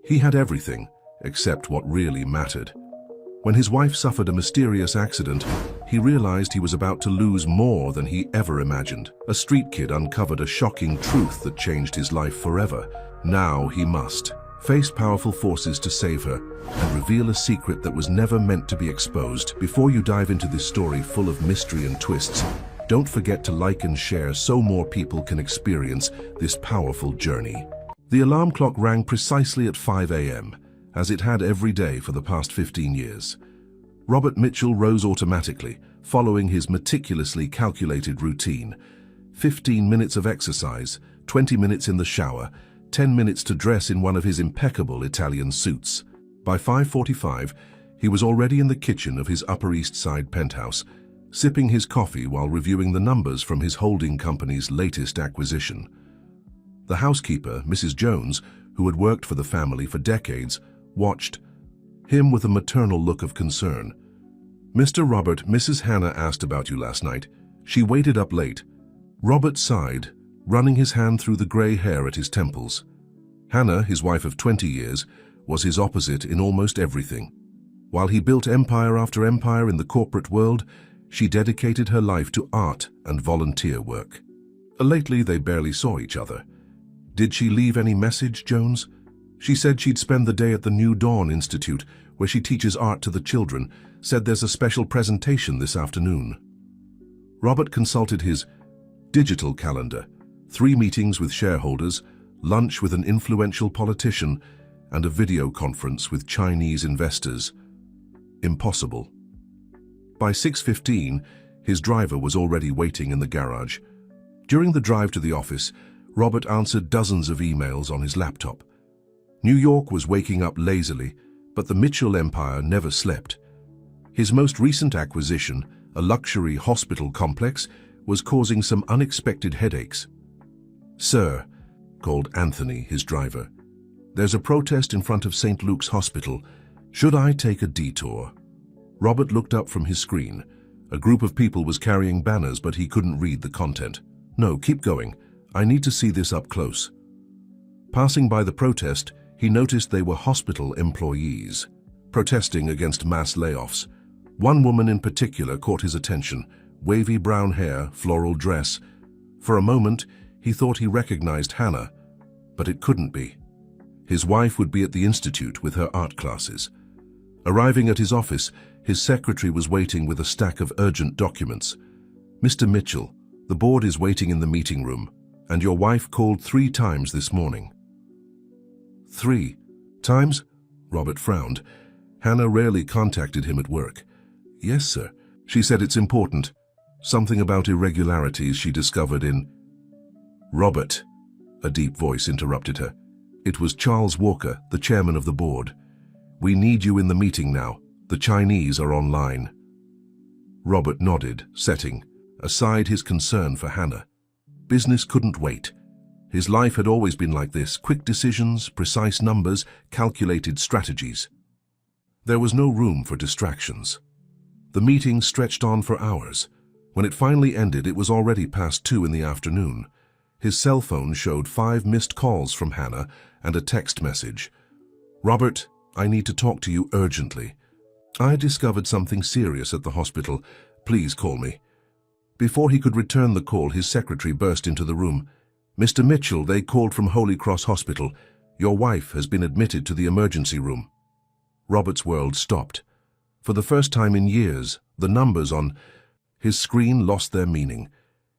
He had everything, except what really mattered. When his wife suffered a mysterious accident, he realized he was about to lose more than he ever imagined. A street kid uncovered a shocking truth that changed his life forever. Now he must face powerful forces to save her and reveal a secret that was never meant to be exposed. Before you dive into this story full of mystery and twists, don't forget to like and share so more people can experience this powerful journey. The alarm clock rang precisely at 5 a.m., as it had every day for the past 15 years. Robert Mitchell rose automatically, following his meticulously calculated routine. 15 minutes of exercise, 20 minutes in the shower, 10 minutes to dress in one of his impeccable Italian suits. By 5:45, he was already in the kitchen of his Upper East Side penthouse, sipping his coffee while reviewing the numbers from his holding company's latest acquisition. The housekeeper, Mrs. Jones, who had worked for the family for decades, watched him with a maternal look of concern. "Mr. Robert, Mrs. Hannah asked about you last night. She waited up late." Robert sighed, running his hand through the grey hair at his temples. Hannah, his wife of 20 years, was his opposite in almost everything. While he built empire after empire in the corporate world, she dedicated her life to art and volunteer work. Lately, they barely saw each other. "Did she leave any message, Jones?" "She said she'd spend the day at the New Dawn Institute, where she teaches art to the children. Said there's a special presentation this afternoon." Robert consulted his digital calendar. 3 meetings with shareholders, lunch with an influential politician, and a video conference with Chinese investors. Impossible. By 6:15, his driver was already waiting in the garage. During the drive to the office, Robert answered dozens of emails on his laptop. New York was waking up lazily, but the Mitchell empire never slept. His most recent acquisition, a luxury hospital complex, was causing some unexpected headaches. "Sir," called Anthony, his driver, "there's a protest in front of St. Luke's Hospital. Should I take a detour?" Robert looked up from his screen. A group of people was carrying banners, but he couldn't read the content. "No, keep going. I need to see this up close." Passing by the protest, he noticed they were hospital employees, protesting against mass layoffs. One woman in particular caught his attention, wavy brown hair, floral dress. For a moment, he thought he recognized Hannah, but it couldn't be. His wife would be at the institute with her art classes. Arriving at his office, his secretary was waiting with a stack of urgent documents. "Mr. Mitchell, the board is waiting in the meeting room, and your wife called 3 times this morning." 3 times? Robert frowned. Hannah rarely contacted him at work. "Yes, sir. She said it's important. Something about irregularities she discovered in—" "Robert," a deep voice interrupted her. It was Charles Walker, the chairman of the board. "We need you in the meeting now. The Chinese are online." Robert nodded, setting aside his concern for Hannah. Business couldn't wait. His life had always been like this: quick decisions, precise numbers, calculated strategies. There was no room for distractions. The meeting stretched on for hours. When it finally ended, it was already past 2 in the afternoon. His cell phone showed 5 missed calls from Hannah and a text message. "Robert, I need to talk to you urgently. I discovered something serious at the hospital. Please call me." Before he could return the call, his secretary burst into the room. "Mr. Mitchell, they called from Holy Cross Hospital. Your wife has been admitted to the emergency room." Robert's world stopped. For the first time in years, the numbers on his screen lost their meaning.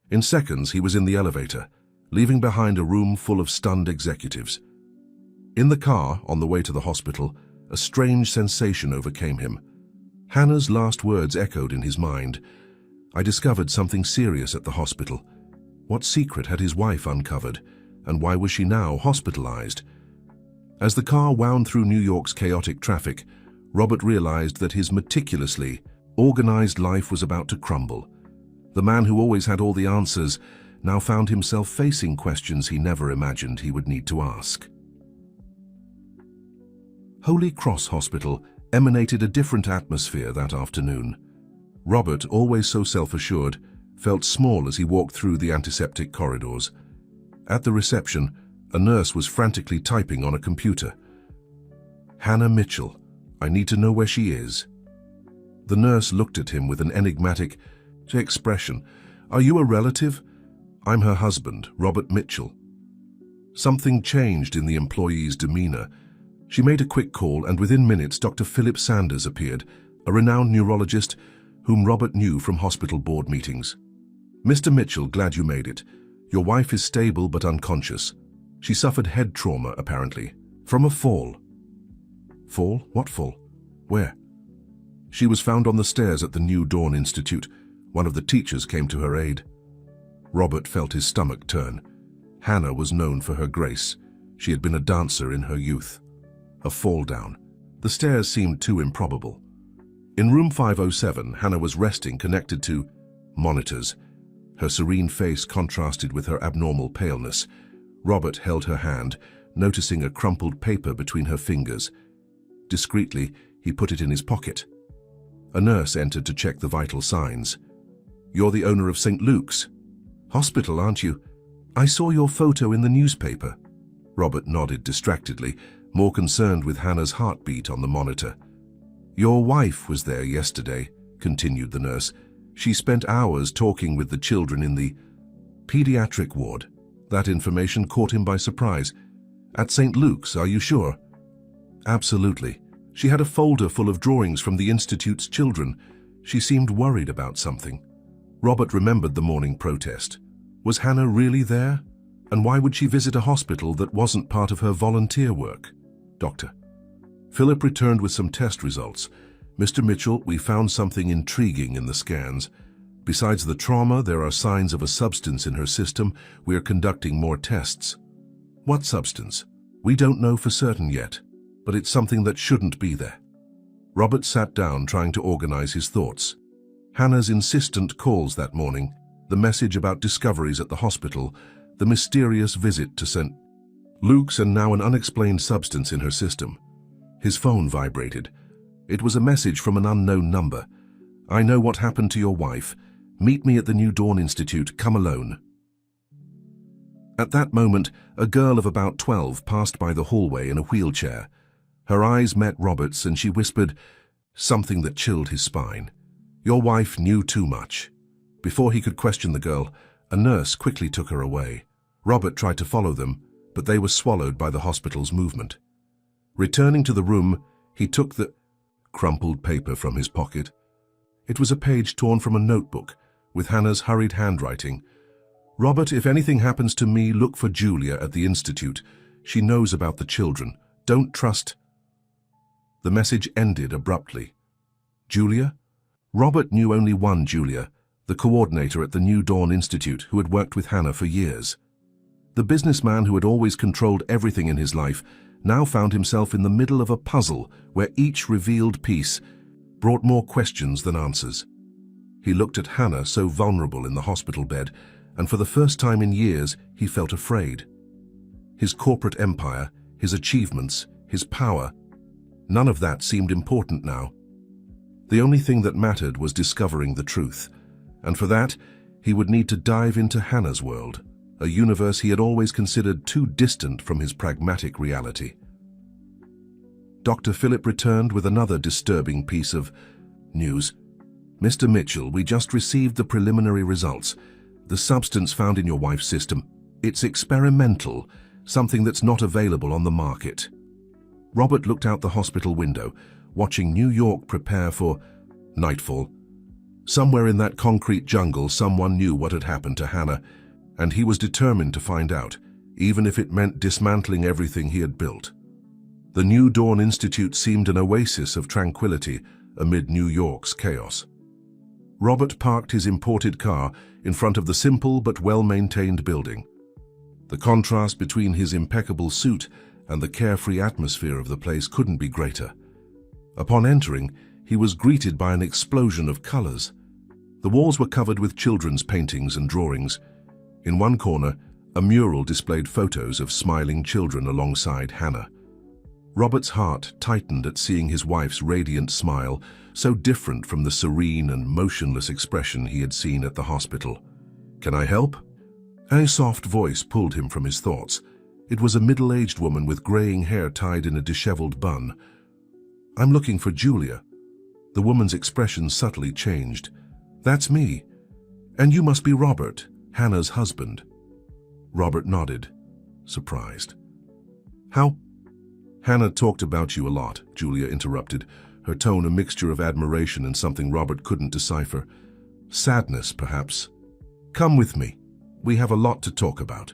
In seconds, he was in the elevator, leaving behind a room full of stunned executives. In the car, on the way to the hospital, a strange sensation overcame him. Hannah's last words echoed in his mind. "I discovered something serious at the hospital." What secret had his wife uncovered, and why was she now hospitalized? As the car wound through New York's chaotic traffic, Robert realized that his meticulously organized life was about to crumble. The man who always had all the answers now found himself facing questions he never imagined he would need to ask. Holy Cross Hospital emanated a different atmosphere that afternoon. Robert, always so self-assured, felt small as he walked through the antiseptic corridors. At the reception, a nurse was frantically typing on a computer. "Hannah Mitchell. I need to know where she is." The nurse looked at him with an enigmatic expression. "Are you a relative?" "I'm her husband, Robert Mitchell." Something changed in the employee's demeanor. She made a quick call, and within minutes Dr. Philip Sanders appeared, a renowned neurologist whom Robert knew from hospital board meetings. "Mr. Mitchell, glad you made it. Your wife is stable but unconscious. She suffered head trauma, apparently, from a fall." "Fall? What fall? Where?" "She was found on the stairs at the New Dawn Institute. One of the teachers came to her aid." Robert felt his stomach turn. Hannah was known for her grace. She had been a dancer in her youth. A fall down. The stairs seemed too improbable. In room 507, Hannah was resting, connected to monitors. Her serene face contrasted with her abnormal paleness. Robert held her hand, noticing a crumpled paper between her fingers. Discreetly, he put it in his pocket. A nurse entered to check the vital signs. "You're the owner of St. Luke's Hospital, aren't you? I saw your photo in the newspaper." Robert nodded distractedly, more concerned with Hannah's heartbeat on the monitor. "Your wife was there yesterday," continued the nurse. "She spent hours talking with the children in the pediatric ward." That information caught him by surprise. "At St. Luke's, are you sure?" "Absolutely. She had a folder full of drawings from the Institute's children. She seemed worried about something." Robert remembered the morning protest. Was Hannah really there? And why would she visit a hospital that wasn't part of her volunteer work? "Doctor." Philip returned with some test results. "Mr. Mitchell, we found something intriguing in the scans. Besides the trauma, there are signs of a substance in her system. We are conducting more tests." "What substance?" "We don't know for certain yet, but it's something that shouldn't be there." Robert sat down, trying to organize his thoughts. Hannah's insistent calls that morning, the message about discoveries at the hospital, the mysterious visit to St. Luke's, and now an unexplained substance in her system. His phone vibrated. It was a message from an unknown number. "I know what happened to your wife. Meet me at the New Dawn Institute. Come alone." At that moment, a girl of about 12 passed by the hallway in a wheelchair. Her eyes met Robert's, and she whispered something that chilled his spine. "Your wife knew too much." Before he could question the girl, a nurse quickly took her away. Robert tried to follow them, but they were swallowed by the hospital's movement. Returning to the room, he took the crumpled paper from his pocket. It was a page torn from a notebook, with Hannah's hurried handwriting. "Robert, if anything happens to me, look for Julia at the Institute. She knows about the children. Don't trust—" The message ended abruptly. Julia? Robert knew only one Julia, the coordinator at the New Dawn Institute, who had worked with Hannah for years. The businessman who had always controlled everything in his life now found himself in the middle of a puzzle where each revealed piece brought more questions than answers. He looked at Hannah, so vulnerable in the hospital bed, and for the first time in years he felt afraid. His corporate empire, his achievements, his power, none of that seemed important now. The only thing that mattered was discovering the truth, and for that he would need to dive into Hannah's world, a universe he had always considered too distant from his pragmatic reality. Dr. Philip returned with another disturbing piece of news. "Mr. Mitchell, we just received the preliminary results. The substance found in your wife's system, it's experimental, something that's not available on the market." Robert looked out the hospital window, watching New York prepare for nightfall. Somewhere in that concrete jungle, someone knew what had happened to Hannah, and he was determined to find out, even if it meant dismantling everything he had built. The New Dawn Institute seemed an oasis of tranquility amid New York's chaos. Robert parked his imported car in front of the simple but well-maintained building. The contrast between his impeccable suit and the carefree atmosphere of the place couldn't be greater. Upon entering, he was greeted by an explosion of colors. The walls were covered with children's paintings and drawings. In one corner, a mural displayed photos of smiling children alongside Hannah. Robert's heart tightened at seeing his wife's radiant smile, so different from the serene and motionless expression he had seen at the hospital. "Can I help?" A soft voice pulled him from his thoughts. It was a middle-aged woman with graying hair tied in a disheveled bun. I'm looking for Julia." The woman's expression subtly changed. "That's me. And you must be Robert, Hannah's husband." Robert nodded, surprised. "How?" "Hannah talked about you a lot," Julia interrupted, her tone a mixture of admiration and something Robert couldn't decipher. Sadness, perhaps. "Come with me. We have a lot to talk about."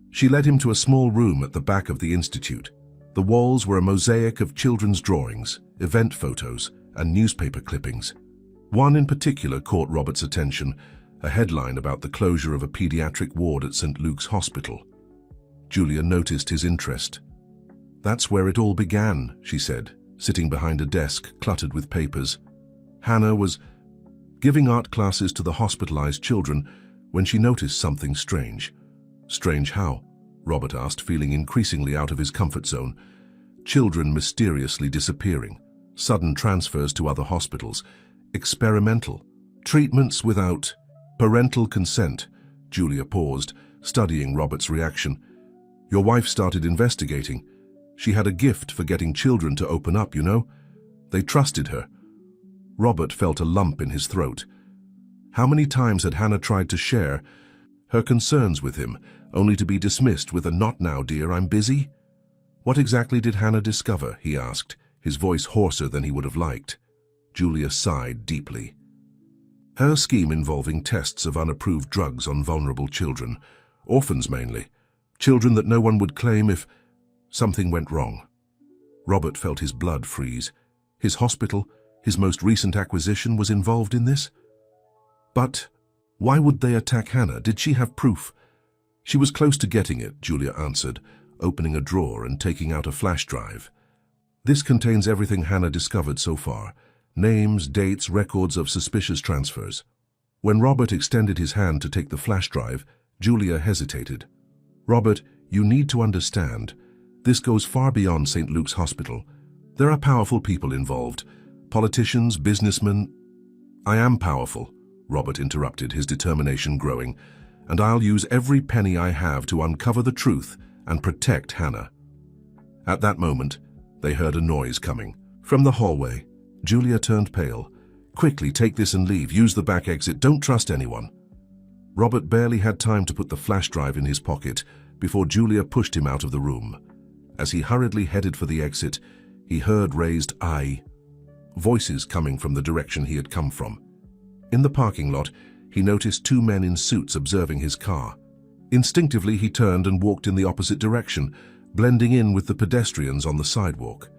She led him to a small room at the back of the institute. The walls were a mosaic of children's drawings, event photos, and newspaper clippings. One in particular caught Robert's attention, a headline about the closure of a pediatric ward at St. Luke's Hospital. Julia noticed his interest. "That's where it all began," she said, sitting behind a desk cluttered with papers. Hannah was giving art classes to the hospitalized children when she noticed something strange. "Strange how?" Robert asked, feeling increasingly out of his comfort zone. Children mysteriously disappearing, sudden transfers to other hospitals, experimental, treatments without parental consent. Julia paused, studying Robert's reaction. "Your wife started investigating. She had a gift for getting children to open up, you know. They trusted her." Robert felt a lump in his throat. How many times had Hannah tried to share her concerns with him, only to be dismissed with a "not now, dear, I'm busy"? What exactly did Hannah discover, he asked, his voice hoarser than he would have liked. Julia sighed deeply. Her scheme involving tests of unapproved drugs on vulnerable children, orphans mainly, children that no one would claim if something went wrong. Robert felt his blood freeze. His hospital, his most recent acquisition, was involved in this? But why would they attack Hannah? Did she have proof? "She was close to getting it," Julia answered, opening a drawer and taking out a flash drive. "This contains everything Hannah discovered so far. Names, dates, records of suspicious transfers." When Robert extended his hand to take the flash drive, Julia hesitated. "Robert, you need to understand. This goes far beyond St. Luke's Hospital. There are powerful people involved. Politicians, businessmen." "I am powerful," Robert interrupted, his determination growing, "and I'll use every penny I have to uncover the truth and protect Hannah." At that moment, they heard a noise coming. From the hallway, Julia turned pale. "Quickly, take this and leave. Use the back exit. Don't trust anyone." Robert barely had time to put the flash drive in his pocket before Julia pushed him out of the room. As he hurriedly headed for the exit, he heard raised "I" voices coming from the direction he had come from. In the parking lot, he noticed two men in suits observing his car. Instinctively, he turned and walked in the opposite direction, blending in with the pedestrians on the sidewalk.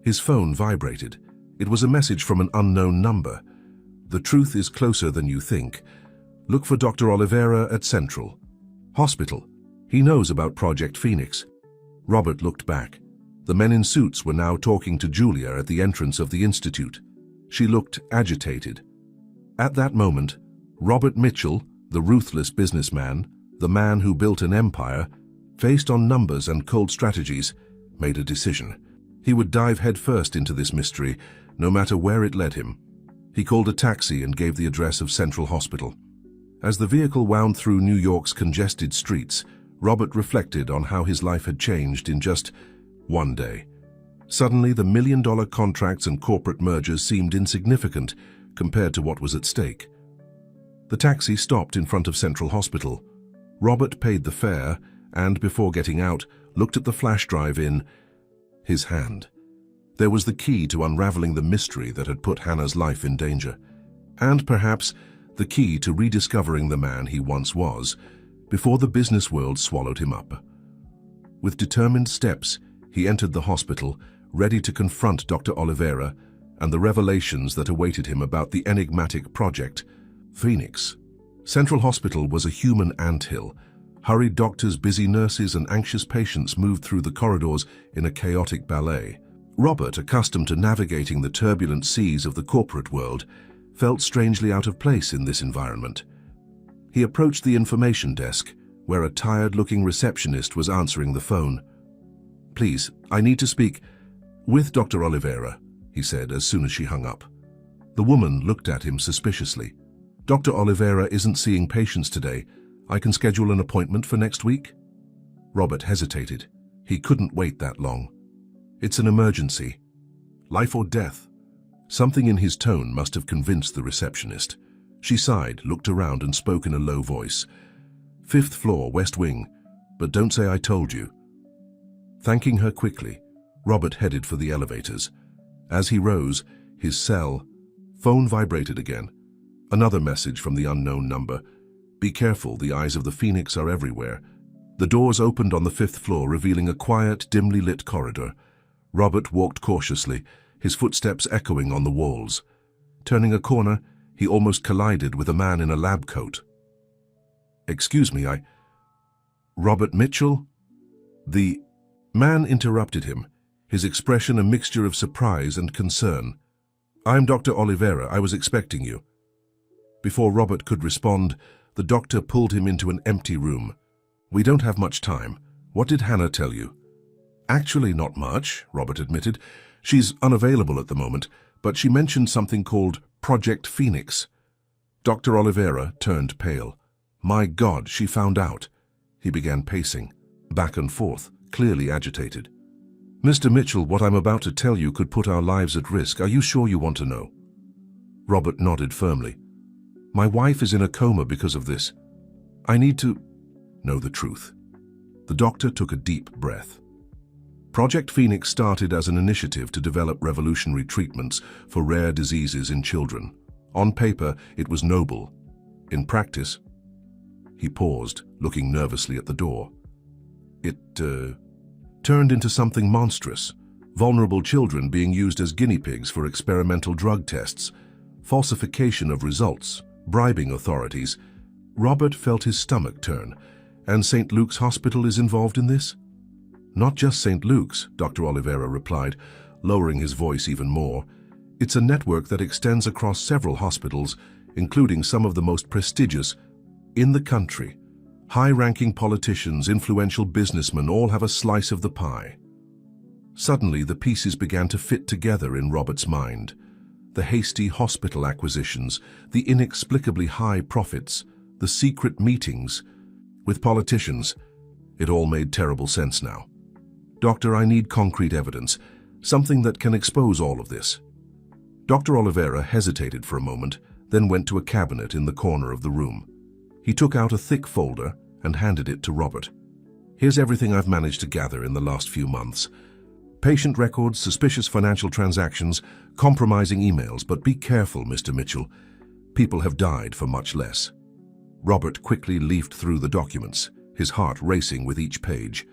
His phone vibrated. It was a message from an unknown number. "The truth is closer than you think. Look for Dr. Oliveira at Central Hospital. He knows about Project Phoenix." Robert looked back. The men in suits were now talking to Julia at the entrance of the institute. She looked agitated. At that moment, Robert Mitchell, the ruthless businessman, the man who built an empire, faced on numbers and cold strategies, made a decision. He would dive headfirst into this mystery, no matter where it led him. He called a taxi and gave the address of Central Hospital. As the vehicle wound through New York's congested streets, Robert reflected on how his life had changed in just one day. Suddenly, the million-dollar contracts and corporate mergers seemed insignificant compared to what was at stake. The taxi stopped in front of Central Hospital. Robert paid the fare and, before getting out, looked at the flash drive in his hand. There was the key to unraveling the mystery that had put Hannah's life in danger, and perhaps the key to rediscovering the man he once was, before the business world swallowed him up. With determined steps, he entered the hospital, ready to confront Dr. Oliveira and the revelations that awaited him about the enigmatic Project Phoenix. Central Hospital was a human anthill. Hurried doctors, busy nurses, and anxious patients moved through the corridors in a chaotic ballet. Robert, accustomed to navigating the turbulent seas of the corporate world, felt strangely out of place in this environment. He approached the information desk, where a tired-looking receptionist was answering the phone. "Please, I need to speak with Dr. Oliveira," he said as soon as she hung up. The woman looked at him suspiciously. "Dr. Oliveira isn't seeing patients today. I can schedule an appointment for next week?" Robert hesitated. He couldn't wait that long. "It's an emergency." Life or death? Something in his tone must have convinced the receptionist. She sighed, looked around and spoke in a low voice. "5th floor, West Wing, but don't say I told you." Thanking her quickly, Robert headed for the elevators. As he rose, his cell phone vibrated again. Another message from the unknown number. "Be careful, the eyes of the Phoenix are everywhere." The doors opened on the 5th floor, revealing a quiet, dimly lit corridor. Robert walked cautiously, his footsteps echoing on the walls. Turning a corner, he almost collided with a man in a lab coat. "Excuse me, Robert Mitchell?" The man interrupted him, his expression a mixture of surprise and concern. "I'm Dr. Oliveira. I was expecting you." Before Robert could respond, the doctor pulled him into an empty room. "We don't have much time. What did Hannah tell you?" "Actually, not much," Robert admitted. "She's unavailable at the moment, but she mentioned something called Project Phoenix." Dr. Oliveira turned pale. "My God, she found out." He began pacing, back and forth, clearly agitated. "Mr. Mitchell, what I'm about to tell you could put our lives at risk. Are you sure you want to know?" Robert nodded firmly. "My wife is in a coma because of this. I need to know the truth." The doctor took a deep breath. Project Phoenix started as an initiative to develop revolutionary treatments for rare diseases in children. On paper, it was noble. In practice, he paused, looking nervously at the door. It turned into something monstrous. Vulnerable children being used as guinea pigs for experimental drug tests, falsification of results, bribing authorities. Robert felt his stomach turn. "And St. Luke's Hospital is involved in this?" "Not just St. Luke's," Dr. Oliveira replied, lowering his voice even more. "It's a network that extends across several hospitals, including some of the most prestigious in the country. High-ranking politicians, influential businessmen all have a slice of the pie." Suddenly, the pieces began to fit together in Robert's mind. The hasty hospital acquisitions, the inexplicably high profits, the secret meetings with politicians. It all made terrible sense now. "Doctor, I need concrete evidence, something that can expose all of this." Dr. Oliveira hesitated for a moment, then went to a cabinet in the corner of the room. He took out a thick folder and handed it to Robert. "Here's everything I've managed to gather in the last few months. Patient records, suspicious financial transactions, compromising emails, but be careful, Mr. Mitchell. People have died for much less." Robert quickly leafed through the documents, his heart racing with each page.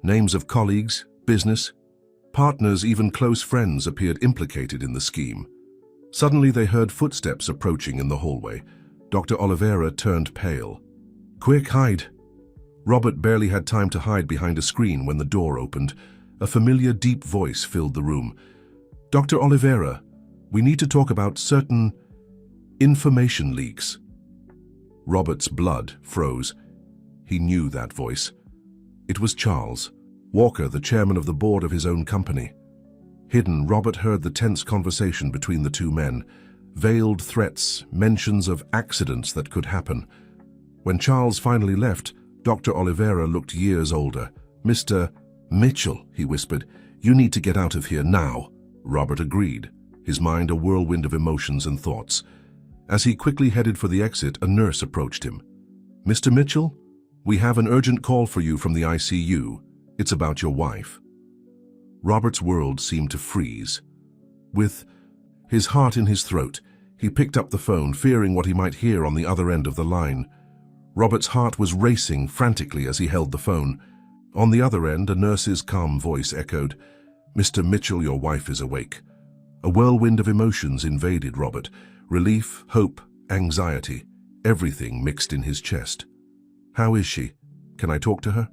Names of colleagues, business, partners, even close friends appeared implicated in the scheme. Suddenly they heard footsteps approaching in the hallway. Dr. Oliveira turned pale. "Quick, hide!" Robert barely had time to hide behind a screen when the door opened. A familiar, deep voice filled the room. "Dr. Oliveira, we need to talk about certain information leaks." Robert's blood froze. He knew that voice. It was Charles Walker, the chairman of the board of his own company. Hidden, Robert heard the tense conversation between the two men. Veiled threats, mentions of accidents that could happen. When Charles finally left, Dr. Oliveira looked years older. "Mr. Mitchell," he whispered, "you need to get out of here now." Robert agreed, his mind a whirlwind of emotions and thoughts. As he quickly headed for the exit, a nurse approached him. "Mr. Mitchell, we have an urgent call for you from the ICU. It's about your wife." Robert's world seemed to freeze. With his heart in his throat, he picked up the phone, fearing what he might hear on the other end of the line. Robert's heart was racing frantically as he held the phone. On the other end, a nurse's calm voice echoed, "Mr. Mitchell, your wife is awake." A whirlwind of emotions invaded Robert. Relief, hope, anxiety, everything mixed in his chest. "How is she? Can I talk to her?"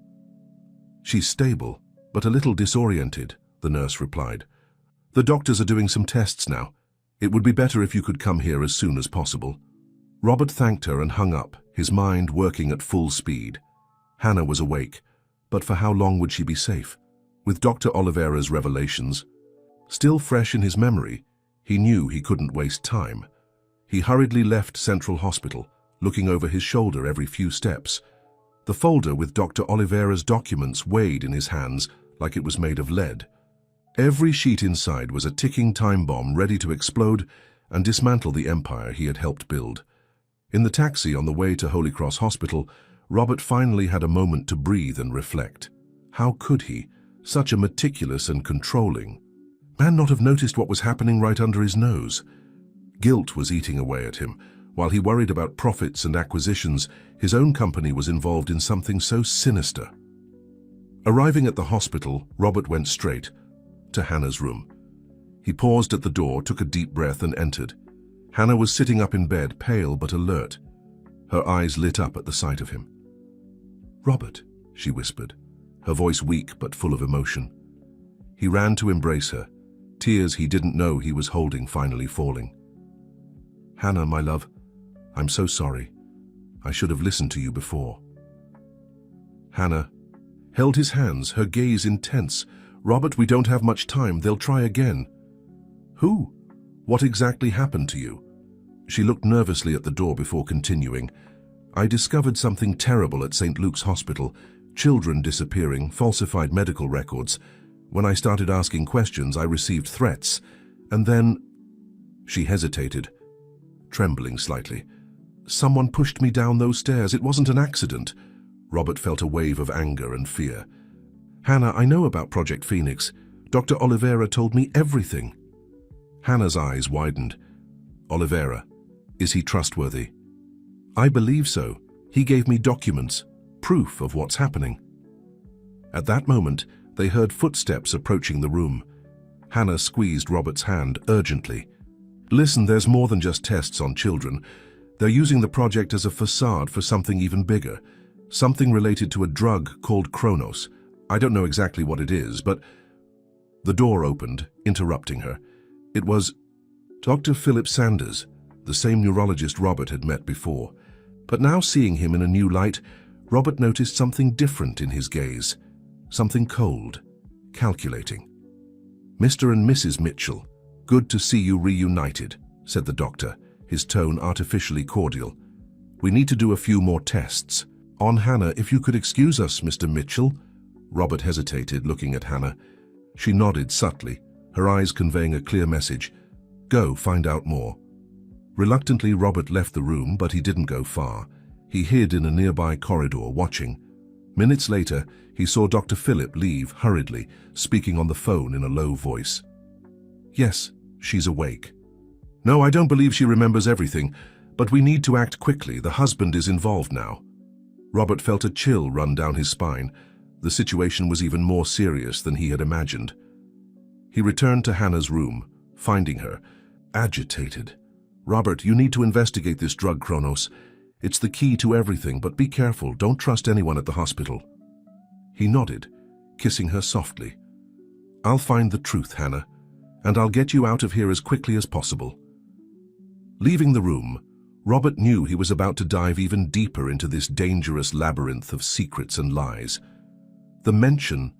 "She's stable, but a little disoriented," the nurse replied. "The doctors are doing some tests now. It would be better if you could come here as soon as possible." Robert thanked her and hung up, his mind working at full speed. Hannah was awake, but for how long would she be safe? With Dr. Oliveira's revelations still fresh in his memory, he knew he couldn't waste time. He hurriedly left Central Hospital, looking over his shoulder every few steps. The folder with Dr. Oliveira's documents weighed in his hands like it was made of lead. Every sheet inside was a ticking time bomb ready to explode and dismantle the empire he had helped build. In the taxi on the way to Holy Cross Hospital, Robert finally had a moment to breathe and reflect. How could he, such a meticulous and controlling man, not have noticed what was happening right under his nose? Guilt was eating away at him. While he worried about profits and acquisitions, his own company was involved in something so sinister. Arriving at the hospital, Robert went straight to Hannah's room. He paused at the door, took a deep breath and entered. Hannah was sitting up in bed, pale but alert. Her eyes lit up at the sight of him. "Robert," she whispered, her voice weak but full of emotion. He ran to embrace her, tears he didn't know he was holding finally falling. "Hannah, my love, I'm so sorry. I should have listened to you before." Hannah held his hands, her gaze intense. "Robert, we don't have much time. They'll try again." "Who? What exactly happened to you?" She looked nervously at the door before continuing. "I discovered something terrible at St. Luke's Hospital. Children disappearing, falsified medical records. When I started asking questions, I received threats. And then..." She hesitated, trembling slightly. "Someone pushed me down those stairs. It wasn't an accident." Robert felt a wave of anger and fear. "Hannah, I know about Project Phoenix. Dr. Oliveira told me everything." Hannah's eyes widened. "Oliveira, is he trustworthy?" "I believe so. He gave me documents, proof of what's happening." At that moment, they heard footsteps approaching the room. Hannah squeezed Robert's hand urgently. "Listen, there's more than just tests on children. They're using the project as a facade for something even bigger. Something related to a drug called Kronos. I don't know exactly what it is, but..." The door opened, interrupting her. It was Dr. Philip Sanders, the same neurologist Robert had met before. But now, seeing him in a new light, Robert noticed something different in his gaze. Something cold, calculating. "Mr. and Mrs. Mitchell, good to see you reunited," said the doctor, his tone artificially cordial. "We need to do a few more tests. On Hannah, if you could excuse us, Mr. Mitchell." Robert hesitated, looking at Hannah. She nodded subtly, her eyes conveying a clear message. "Go, find out more." Reluctantly, Robert left the room, but he didn't go far. He hid in a nearby corridor, watching. Minutes later, he saw Dr. Philip leave hurriedly, speaking on the phone in a low voice. "Yes, she's awake." "No, I don't believe she remembers everything, but we need to act quickly. The husband is involved now." Robert felt a chill run down his spine. The situation was even more serious than he had imagined. He returned to Hannah's room, finding her agitated. "Robert, you need to investigate this drug, Kronos. It's the key to everything, but be careful. Don't trust anyone at the hospital." He nodded, kissing her softly. "I'll find the truth, Hannah, and I'll get you out of here as quickly as possible." Leaving the room, Robert knew he was about to dive even deeper into this dangerous labyrinth of secrets and lies. The mention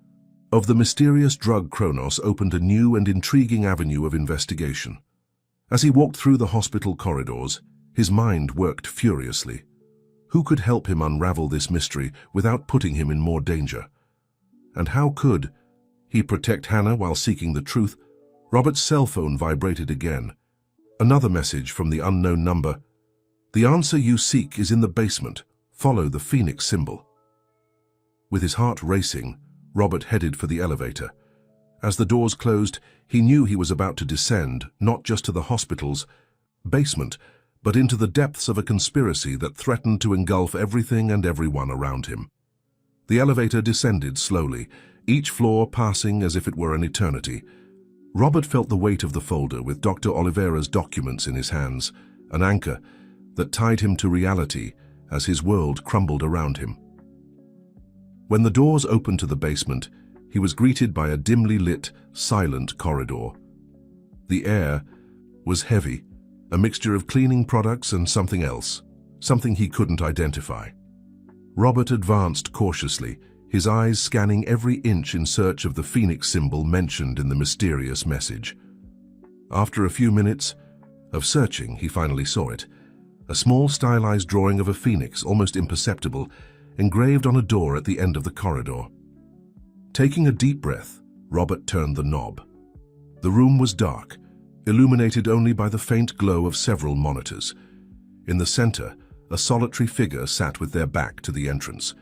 of the mysterious drug Kronos opened a new and intriguing avenue of investigation. As he walked through the hospital corridors, his mind worked furiously. Who could help him unravel this mystery without putting him in more danger? And how could he protect Hannah while seeking the truth? Robert's cell phone vibrated again. Another message from the unknown number. "The answer you seek is in the basement. Follow the Phoenix symbol." With his heart racing, Robert headed for the elevator. As the doors closed, he knew he was about to descend, not just to the hospital's basement, but into the depths of a conspiracy that threatened to engulf everything and everyone around him. The elevator descended slowly, each floor passing as if it were an eternity. Robert felt the weight of the folder with Dr. Oliveira's documents in his hands, an anchor that tied him to reality as his world crumbled around him. When the doors opened to the basement, he was greeted by a dimly lit, silent corridor. The air was heavy, a mixture of cleaning products and something else, something he couldn't identify. Robert advanced cautiously, his eyes scanning every inch in search of the Phoenix symbol mentioned in the mysterious message. After a few minutes of searching, he finally saw it. A small stylized drawing of a phoenix, almost imperceptible, engraved on a door at the end of the corridor. Taking a deep breath, Robert turned the knob. The room was dark, illuminated only by the faint glow of several monitors. In the center, a solitary figure sat with their back to the entrance.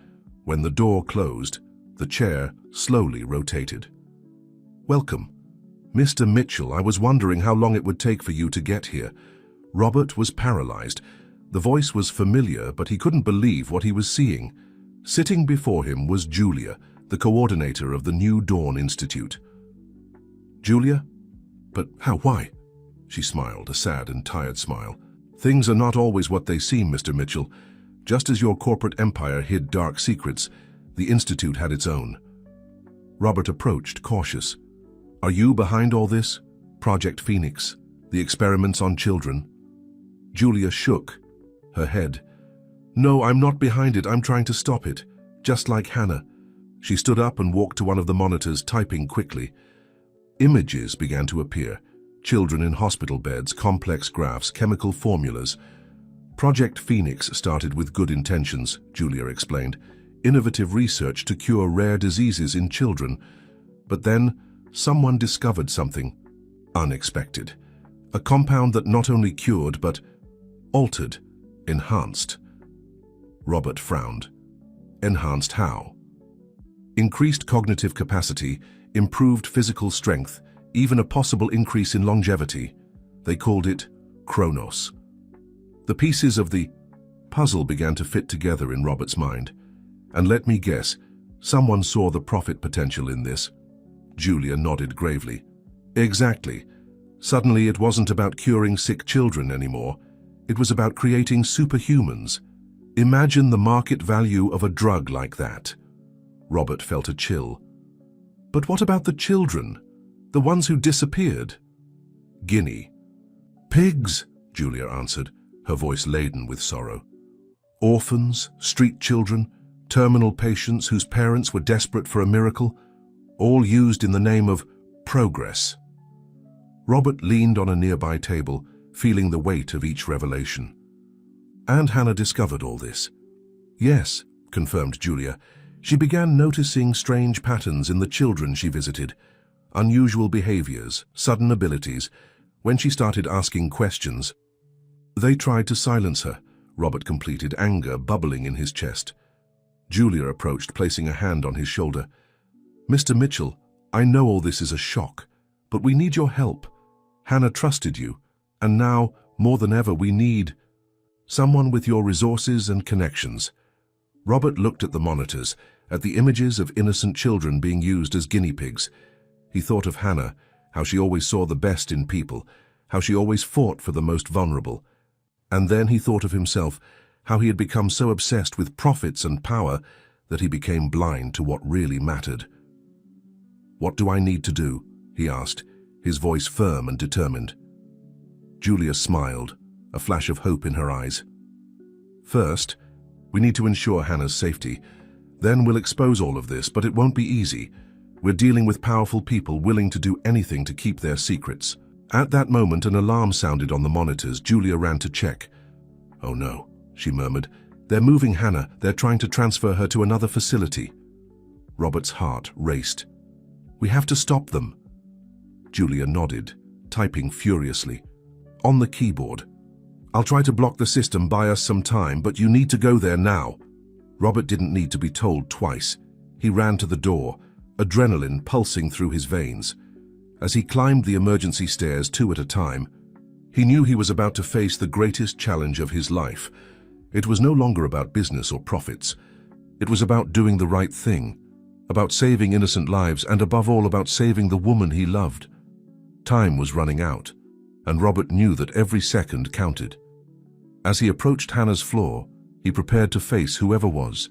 When the door closed, the chair slowly rotated. "Welcome. Mr. Mitchell, I was wondering how long it would take for you to get here." Robert was paralyzed. The voice was familiar, but he couldn't believe what he was seeing. Sitting before him was Julia, the coordinator of the New Dawn Institute. "Julia? But how, why?" She smiled, a sad and tired smile. "Things are not always what they seem, Mr. Mitchell. Just as your corporate empire hid dark secrets, the Institute had its own." Robert approached, cautious. "Are you behind all this? Project Phoenix? The experiments on children?" Julia shook her head. "No, I'm not behind it. I'm trying to stop it. Just like Hannah." She stood up and walked to one of the monitors, typing quickly. Images began to appear. Children in hospital beds, complex graphs, chemical formulas. Project Phoenix started with good intentions, Julia explained. Innovative research to cure rare diseases in children. But then, someone discovered something unexpected. A compound that not only cured, but altered, enhanced. Robert frowned. Enhanced how? Increased cognitive capacity, improved physical strength, even a possible increase in longevity. They called it Chronos. The pieces of the puzzle began to fit together in Robert's mind. And let me guess, someone saw the profit potential in this. Julia nodded gravely. Exactly. Suddenly it wasn't about curing sick children anymore. It was about creating superhumans. Imagine the market value of a drug like that. Robert felt a chill. But what about the children? The ones who disappeared? Guinea. Pigs, Julia answered, her voice laden with sorrow. Orphans, street children, terminal patients whose parents were desperate for a miracle, all used in the name of progress. Robert leaned on a nearby table, feeling the weight of each revelation. And Hannah discovered all this. Yes, confirmed Julia. She began noticing strange patterns in the children she visited, unusual behaviors, sudden abilities. When she started asking questions, they tried to silence her, Robert completed, anger bubbling in his chest. Julia approached, placing a hand on his shoulder. "Mr. Mitchell, I know all this is a shock, but we need your help. Hannah trusted you, and now, more than ever, we need someone with your resources and connections." Robert looked at the monitors, at the images of innocent children being used as guinea pigs. He thought of Hannah, how she always saw the best in people, how she always fought for the most vulnerable. And then he thought of himself, how he had become so obsessed with profits and power that he became blind to what really mattered. "What do I need to do?" he asked, his voice firm and determined. Julia smiled, a flash of hope in her eyes. "First, we need to ensure Hannah's safety. Then we'll expose all of this, but it won't be easy. We're dealing with powerful people willing to do anything to keep their secrets." At that moment, an alarm sounded on the monitors. Julia ran to check. "Oh no," she murmured. "They're moving Hannah. They're trying to transfer her to another facility." Robert's heart raced. "We have to stop them." Julia nodded, typing furiously. On the keyboard. "I'll try to block the system, buy us some time, but you need to go there now." Robert didn't need to be told twice. He ran to the door, adrenaline pulsing through his veins. As he climbed the emergency stairs 2 at a time, he knew he was about to face the greatest challenge of his life. It was no longer about business or profits. It was about doing the right thing, about saving innocent lives, and above all about saving the woman he loved. Time was running out, and Robert knew that every second counted. As he approached Hannah's floor, he prepared to face whoever was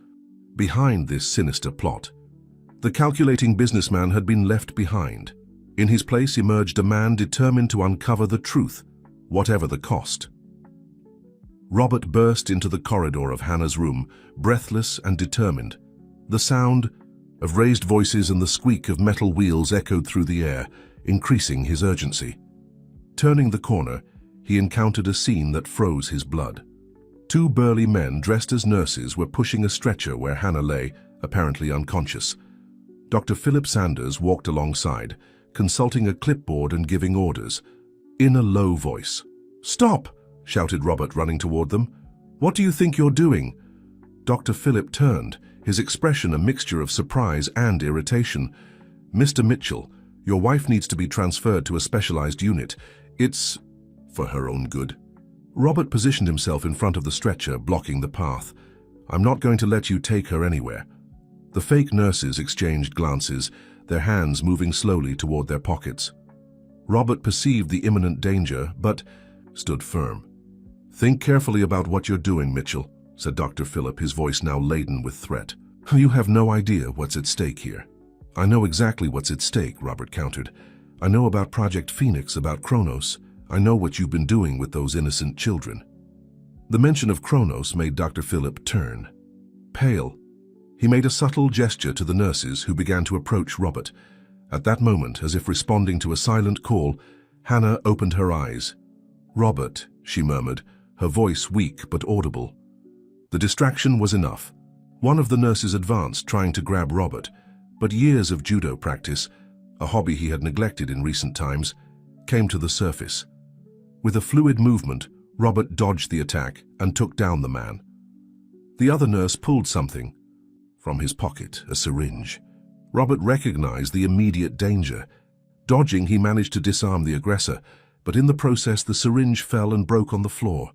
behind this sinister plot. The calculating businessman had been left behind. In his place emerged a man determined to uncover the truth, whatever the cost. Robert burst into the corridor of Hannah's room, breathless and determined. The sound of raised voices and the squeak of metal wheels echoed through the air, increasing his urgency. Turning the corner, he encountered a scene that froze his blood. 2 burly men dressed as nurses were pushing a stretcher where Hannah lay, apparently unconscious. Dr. Philip Sanders walked alongside, consulting a clipboard and giving orders. In a low voice. "Stop!" shouted Robert, running toward them. "What do you think you're doing?" Dr. Philip turned, his expression a mixture of surprise and irritation. "Mr. Mitchell, your wife needs to be transferred to a specialized unit. It's for her own good." Robert positioned himself in front of the stretcher, blocking the path. "I'm not going to let you take her anywhere." The fake nurses exchanged glances, their hands moving slowly toward their pockets. Robert perceived the imminent danger, but stood firm. "Think carefully about what you're doing, Mitchell," said Dr. Philip, his voice now laden with threat. "You have no idea what's at stake here." "I know exactly what's at stake," Robert countered. "I know about Project Phoenix, about Kronos. I know what you've been doing with those innocent children." The mention of Kronos made Dr. Philip turn. Pale, he made a subtle gesture to the nurses who began to approach Robert. At that moment, as if responding to a silent call, Hannah opened her eyes. "Robert," she murmured, her voice weak but audible. The distraction was enough. One of the nurses advanced, trying to grab Robert, but years of judo practice, a hobby he had neglected in recent times, came to the surface. With a fluid movement, Robert dodged the attack and took down the man. The other nurse pulled something from his pocket, a syringe. Robert recognized the immediate danger. Dodging, he managed to disarm the aggressor, but in the process the syringe fell and broke on the floor.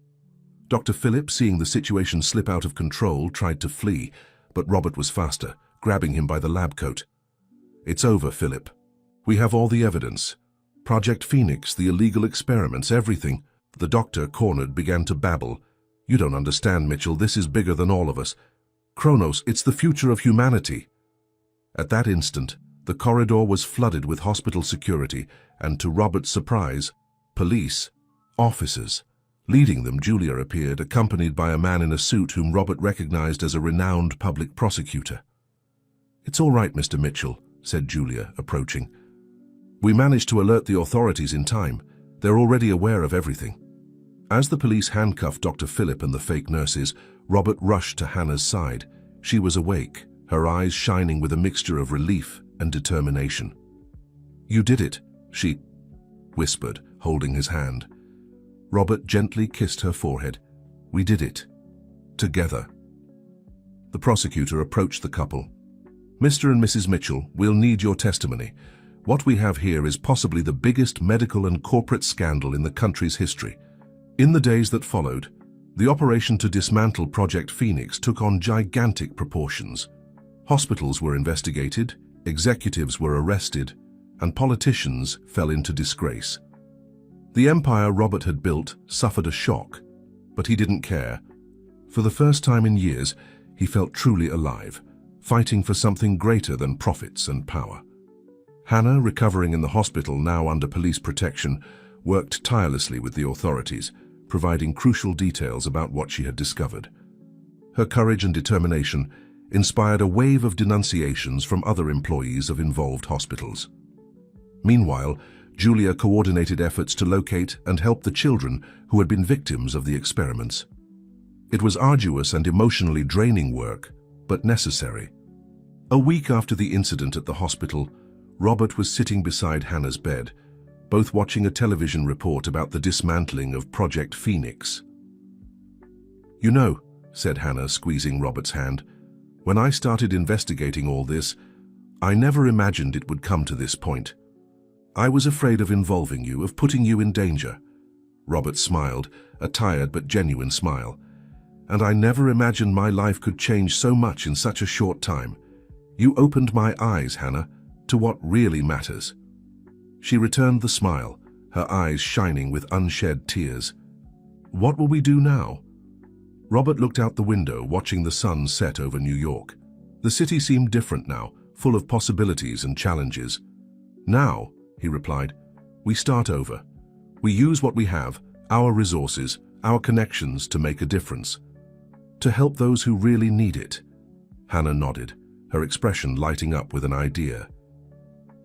Dr. Philip, seeing the situation slip out of control, tried to flee, but Robert was faster, grabbing him by the lab coat. "It's over, Philip. We have all the evidence. Project Phoenix, the illegal experiments, everything." The doctor, cornered, began to babble. "You don't understand, Mitchell. This is bigger than all of us. Kronos, it's the future of humanity." At that instant, the corridor was flooded with hospital security, and to Robert's surprise, police, officers. Leading them, Julia appeared, accompanied by a man in a suit whom Robert recognized as a renowned public prosecutor. "It's all right, Mr. Mitchell," said Julia, approaching. "We managed to alert the authorities in time. They're already aware of everything." As the police handcuffed Dr. Philip and the fake nurses, Robert rushed to Hannah's side. She was awake, her eyes shining with a mixture of relief and determination. "You did it," she whispered, holding his hand. Robert gently kissed her forehead. "We did it. Together." The prosecutor approached the couple. "Mr. and Mrs. Mitchell, we'll need your testimony. What we have here is possibly the biggest medical and corporate scandal in the country's history." In the days that followed, the operation to dismantle Project Phoenix took on gigantic proportions. Hospitals were investigated, executives were arrested, and politicians fell into disgrace. The empire Robert had built suffered a shock, but he didn't care. For the first time in years, he felt truly alive, fighting for something greater than profits and power. Hannah, recovering in the hospital now under police protection, worked tirelessly with the authorities, providing crucial details about what she had discovered. Her courage and determination inspired a wave of denunciations from other employees of involved hospitals. Meanwhile, Julia coordinated efforts to locate and help the children who had been victims of the experiments. It was arduous and emotionally draining work, but necessary. A week after the incident at the hospital, Robert was sitting beside Hannah's bed, both watching a television report about the dismantling of Project Phoenix. "You know," said Hannah, squeezing Robert's hand, "when I started investigating all this, I never imagined it would come to this point. I was afraid of involving you, of putting you in danger." Robert smiled, a tired but genuine smile. "And I never imagined my life could change so much in such a short time. You opened my eyes, Hannah, to what really matters." She returned the smile, her eyes shining with unshed tears. "What will we do now?" Robert looked out the window, watching the sun set over New York. The city seemed different now, full of possibilities and challenges. "Now," he replied, "we start over. We use what we have, our resources, our connections to make a difference. To help those who really need it." Hannah nodded, her expression lighting up with an idea.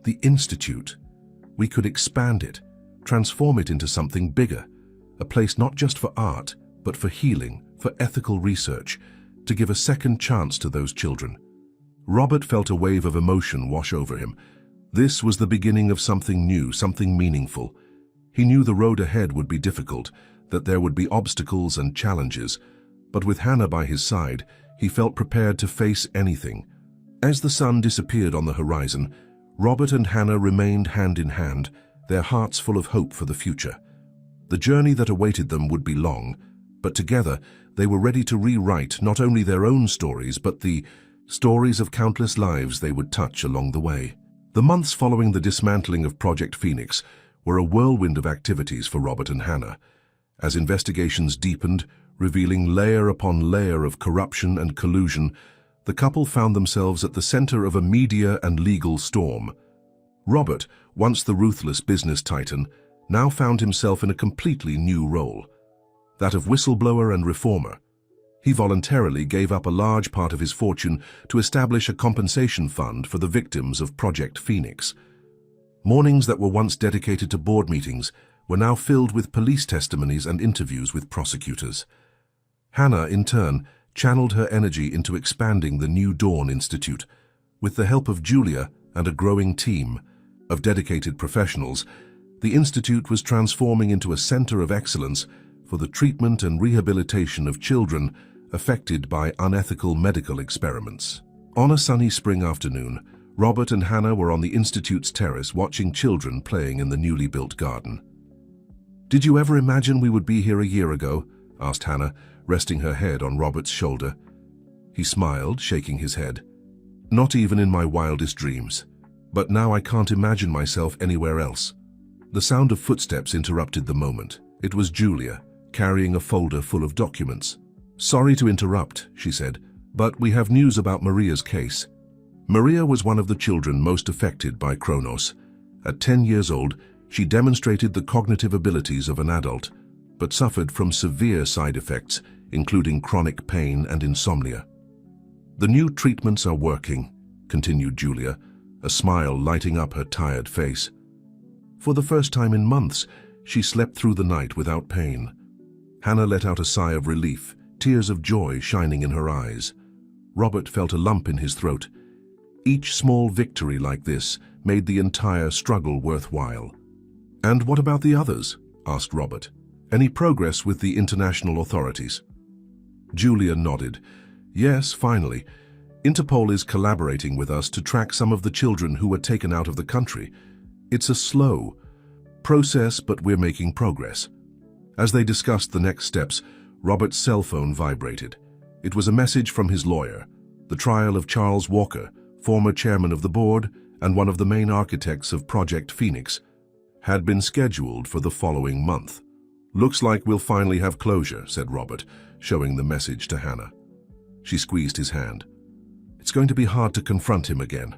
"The Institute. We could expand it, transform it into something bigger, a place not just for art, but for healing, for ethical research, to give a second chance to those children." Robert felt a wave of emotion wash over him. This was the beginning of something new, something meaningful. He knew the road ahead would be difficult, that there would be obstacles and challenges, but with Hannah by his side, he felt prepared to face anything. As the sun disappeared on the horizon, Robert and Hannah remained hand in hand, their hearts full of hope for the future. The journey that awaited them would be long, but together they were ready to rewrite not only their own stories, but the stories of countless lives they would touch along the way. The months following the dismantling of Project Phoenix were a whirlwind of activities for Robert and Hannah. As investigations deepened, revealing layer upon layer of corruption and collusion, the couple found themselves at the center of a media and legal storm. Robert, once the ruthless business titan, now found himself in a completely new role, that of whistleblower and reformer. He voluntarily gave up a large part of his fortune to establish a compensation fund for the victims of Project Phoenix. Mornings that were once dedicated to board meetings were now filled with police testimonies and interviews with prosecutors. Hannah, in turn, channeled her energy into expanding the New Dawn Institute. With the help of Julia and a growing team of dedicated professionals, the institute was transforming into a center of excellence for the treatment and rehabilitation of children affected by unethical medical experiments. On a sunny spring afternoon, Robert and Hannah were on the institute's terrace watching children playing in the newly built garden. "Did you ever imagine we would be here a year ago?" asked Hannah, resting her head on Robert's shoulder. He smiled, shaking his head. "Not even in my wildest dreams. But now I can't imagine myself anywhere else." The sound of footsteps interrupted the moment. It was Julia, carrying a folder full of documents. "Sorry to interrupt," she said, "but we have news about Maria's case." Maria was one of the children most affected by Kronos. At 10 years old, she demonstrated the cognitive abilities of an adult, but suffered from severe side effects, including chronic pain and insomnia. "The new treatments are working," continued Julia, a smile lighting up her tired face. For the first time in months, she slept through the night without pain. Hannah let out a sigh of relief, tears of joy shining in her eyes. Robert felt a lump in his throat. Each small victory like this made the entire struggle worthwhile. "And what about the others?" asked Robert. "Any progress with the international authorities?" Julia nodded. "Yes, finally. Interpol is collaborating with us to track some of the children who were taken out of the country. It's a slow process, but we're making progress." As they discussed the next steps, Robert's cell phone vibrated. It was a message from his lawyer. The trial of Charles Walker, former chairman of the board and one of the main architects of Project Phoenix, had been scheduled for the following month. "Looks like we'll finally have closure," said Robert, showing the message to Hannah. She squeezed his hand. "It's going to be hard to confront him again."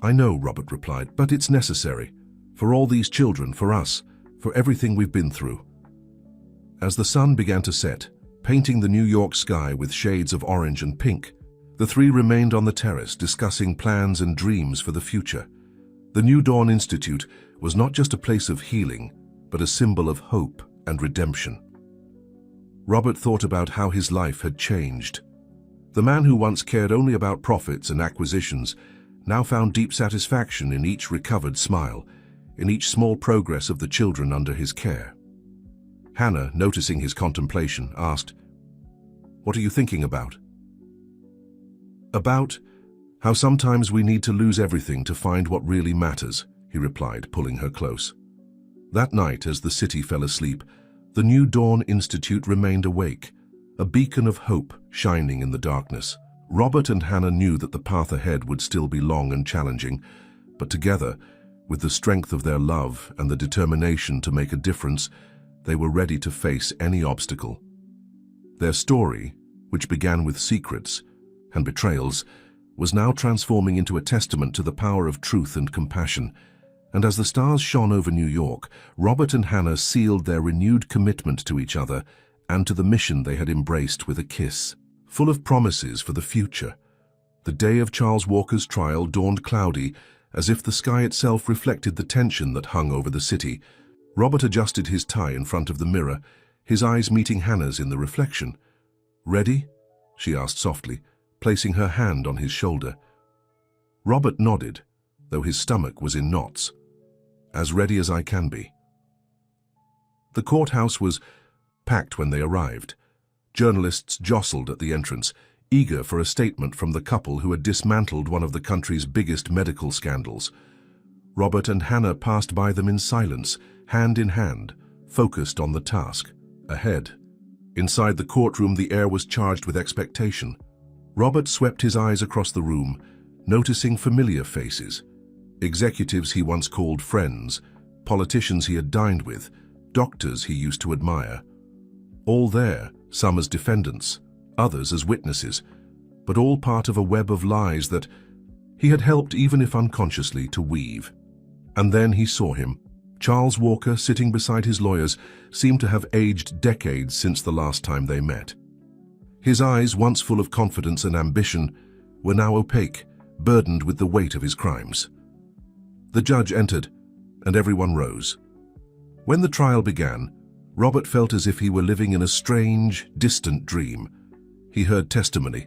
"I know," Robert replied, "but it's necessary. For all these children, for us, for everything we've been through." As the sun began to set, painting the New York sky with shades of orange and pink, the three remained on the terrace discussing plans and dreams for the future. The New Dawn Institute was not just a place of healing, but a symbol of hope and redemption. Robert thought about how his life had changed. The man who once cared only about profits and acquisitions now found deep satisfaction in each recovered smile, in each small progress of the children under his care. Hannah, noticing his contemplation, asked, "What are you thinking about?" "About how sometimes we need to lose everything to find what really matters," he replied, pulling her close. That night, as the city fell asleep, the New Dawn Institute remained awake, a beacon of hope shining in the darkness. Robert and Hannah knew that the path ahead would still be long and challenging, but together, with the strength of their love and the determination to make a difference, they were ready to face any obstacle. Their story, which began with secrets and betrayals, was now transforming into a testament to the power of truth and compassion. And as the stars shone over New York, Robert and Hannah sealed their renewed commitment to each other and to the mission they had embraced with a kiss, full of promises for the future. The day of Charles Walker's trial dawned cloudy, as if the sky itself reflected the tension that hung over the city. Robert adjusted his tie in front of the mirror, his eyes meeting Hannah's in the reflection. "Ready?" she asked softly, placing her hand on his shoulder. Robert nodded, though his stomach was in knots. As ready as I can be. The courthouse was packed when they arrived. Journalists jostled at the entrance, eager for a statement from the couple who had dismantled one of the country's biggest medical scandals. Robert and Hannah passed by them in silence, hand in hand, focused on the task ahead. Inside the courtroom, the air was charged with expectation. Robert swept his eyes across the room, noticing familiar faces. Executives he once called friends, politicians he had dined with, doctors he used to admire. All there, some as defendants, others as witnesses, but all part of a web of lies that he had helped, even if unconsciously, to weave. And then he saw him. Charles Walker, sitting beside his lawyers, seemed to have aged decades since the last time they met. His eyes, once full of confidence and ambition, were now opaque, burdened with the weight of his crimes. The judge entered, and everyone rose. When the trial began, Robert felt as if he were living in a strange, distant dream. He heard testimony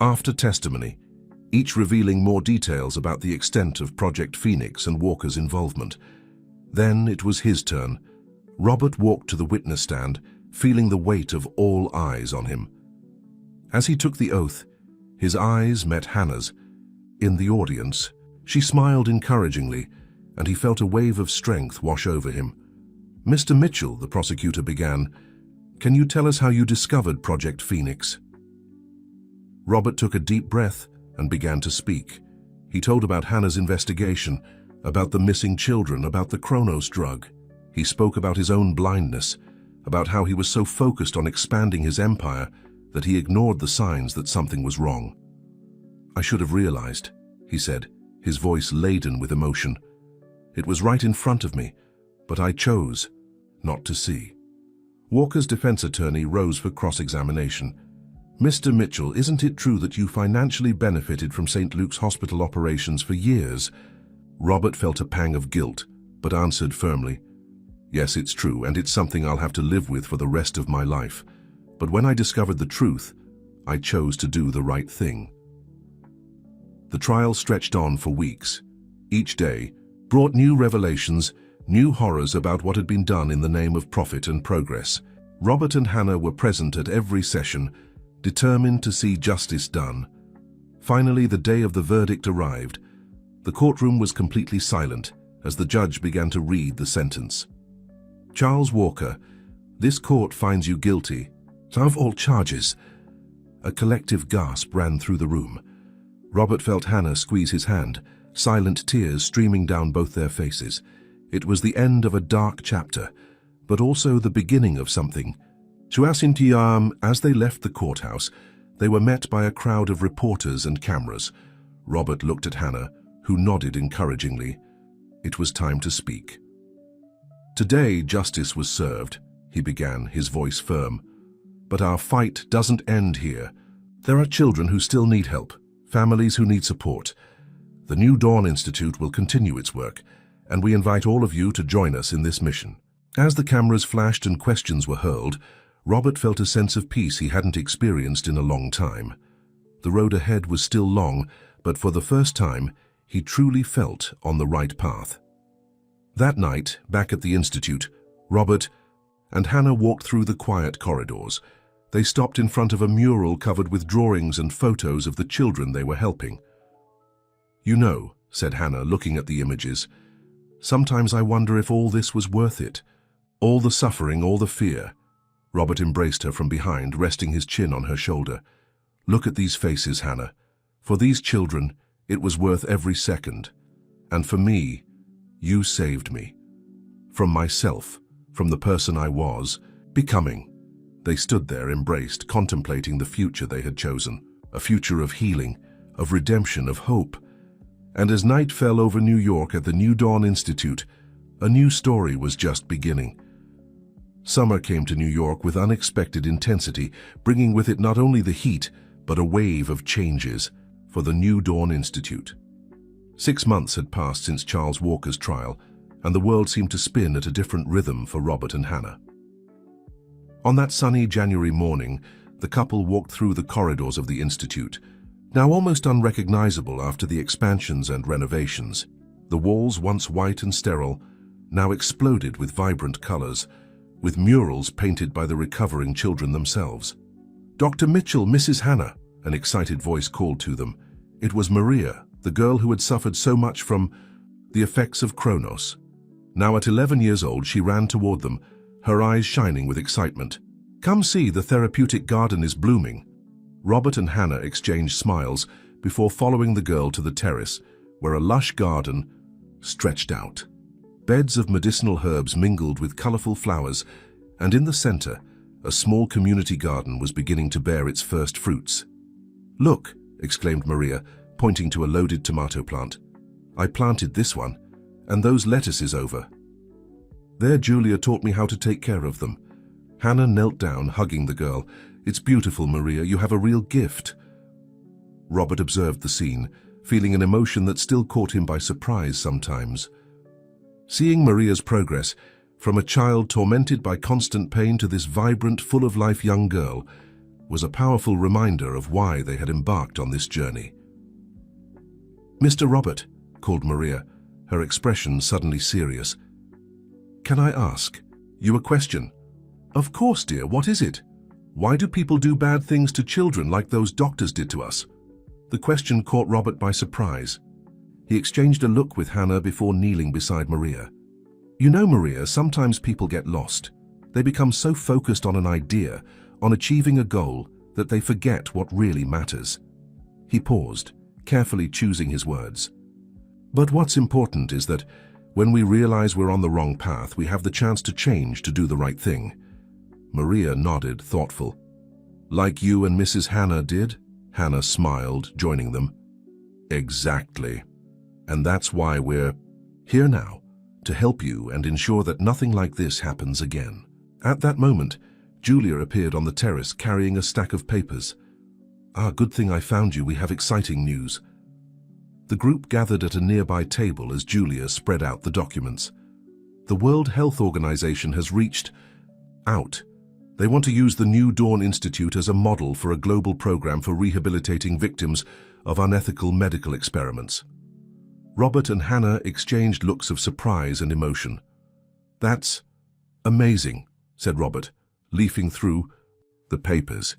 after testimony, each revealing more details about the extent of Project Phoenix and Walker's involvement. Then it was his turn. Robert walked to the witness stand, feeling the weight of all eyes on him. As he took the oath, his eyes met Hannah's. In the audience, she smiled encouragingly, and he felt a wave of strength wash over him. "Mr. Mitchell," the prosecutor began, "can you tell us how you discovered Project Phoenix?" Robert took a deep breath and began to speak. He told about Hannah's investigation, about the missing children, about the Kronos drug. He spoke about his own blindness, about how he was so focused on expanding his empire that he ignored the signs that something was wrong. "I should have realized," he said, his voice laden with emotion. "It was right in front of me, but I chose not to see." Walker's defense attorney rose for cross-examination. "Mr. Mitchell, isn't it true that you financially benefited from St. Luke's hospital operations for years?" Robert felt a pang of guilt, but answered firmly, "Yes, it's true, and it's something I'll have to live with for the rest of my life. But when I discovered the truth, I chose to do the right thing." The trial stretched on for weeks. Each day brought new revelations, new horrors about what had been done in the name of profit and progress. Robert and Hannah were present at every session, determined to see justice done. Finally, the day of the verdict arrived. The courtroom was completely silent as the judge began to read the sentence. "Charles Walker, this court finds you guilty of all charges." A collective gasp ran through the room. Robert felt Hannah squeeze his hand, silent tears streaming down both their faces. It was the end of a dark chapter, but also the beginning of something. As they left the courthouse, they were met by a crowd of reporters and cameras. Robert looked at Hannah, who nodded encouragingly. It was time to speak. "Today justice was served," he began, his voice firm. "But our fight doesn't end here. There are children who still need help, families who need support. The New Dawn Institute will continue its work, and we invite all of you to join us in this mission." As the cameras flashed and questions were hurled, Robert felt a sense of peace he hadn't experienced in a long time. The road ahead was still long, but for the first time, he truly felt on the right path. That night, back at the Institute, Robert and Hannah walked through the quiet corridors. They stopped in front of a mural covered with drawings and photos of the children they were helping. "You know," said Hannah, looking at the images, "sometimes I wonder if all this was worth it. All the suffering, all the fear." Robert embraced her from behind, resting his chin on her shoulder. "Look at these faces, Hannah. For these children, it was worth every second. And for me, you saved me. From myself, from the person I was becoming." They stood there, embraced, contemplating the future they had chosen. A future of healing, of redemption, of hope. And as night fell over New York at the New Dawn Institute, a new story was just beginning. Summer came to New York with unexpected intensity, bringing with it not only the heat, but a wave of changes for the New Dawn Institute. 6 months had passed since Charles Walker's trial, and the world seemed to spin at a different rhythm for Robert and Hannah. On that sunny January morning, the couple walked through the corridors of the Institute, now almost unrecognizable after the expansions and renovations. The walls, once white and sterile, now exploded with vibrant colors, with murals painted by the recovering children themselves. "Dr. Mitchell, Mrs. Hannah," an excited voice called to them. It was Maria, the girl who had suffered so much from the effects of Kronos. Now at 11 years old, she ran toward them, her eyes shining with excitement. "Come see, the therapeutic garden is blooming." Robert and Hannah exchanged smiles before following the girl to the terrace, where a lush garden stretched out. Beds of medicinal herbs mingled with colorful flowers, and in the center, a small community garden was beginning to bear its first fruits. "Look," exclaimed Maria, pointing to a loaded tomato plant. "I planted this one, and those lettuces over there. Julia taught me how to take care of them." Hannah knelt down, hugging the girl. "It's beautiful, Maria. You have a real gift." Robert observed the scene, feeling an emotion that still caught him by surprise sometimes. Seeing Maria's progress, from a child tormented by constant pain to this vibrant, full-of-life young girl, was a powerful reminder of why they had embarked on this journey. "Mr. Robert," called Maria, her expression suddenly serious. "Can I ask you a question?" "Of course, dear. What is it?" "Why do people do bad things to children like those doctors did to us?" The question caught Robert by surprise. He exchanged a look with Hannah before kneeling beside Maria. "You know, Maria, sometimes people get lost. They become so focused on an idea, on achieving a goal, that they forget what really matters." He paused, carefully choosing his words. "But what's important is that when we realize we're on the wrong path, we have the chance to change, to do the right thing." Maria nodded, thoughtful. "Like you and Mrs. Hannah did?" Hannah smiled, joining them. "Exactly. And that's why we're here now, to help you and ensure that nothing like this happens again." At that moment, Julia appeared on the terrace carrying a stack of papers. "Ah, good thing I found you. We have exciting news." The group gathered at a nearby table as Julia spread out the documents. The World Health Organization has reached out. They want to use the New Dawn Institute as a model for a global program for rehabilitating victims of unethical medical experiments. Robert and Hannah exchanged looks of surprise and emotion. "That's amazing," said Robert, leafing through the papers.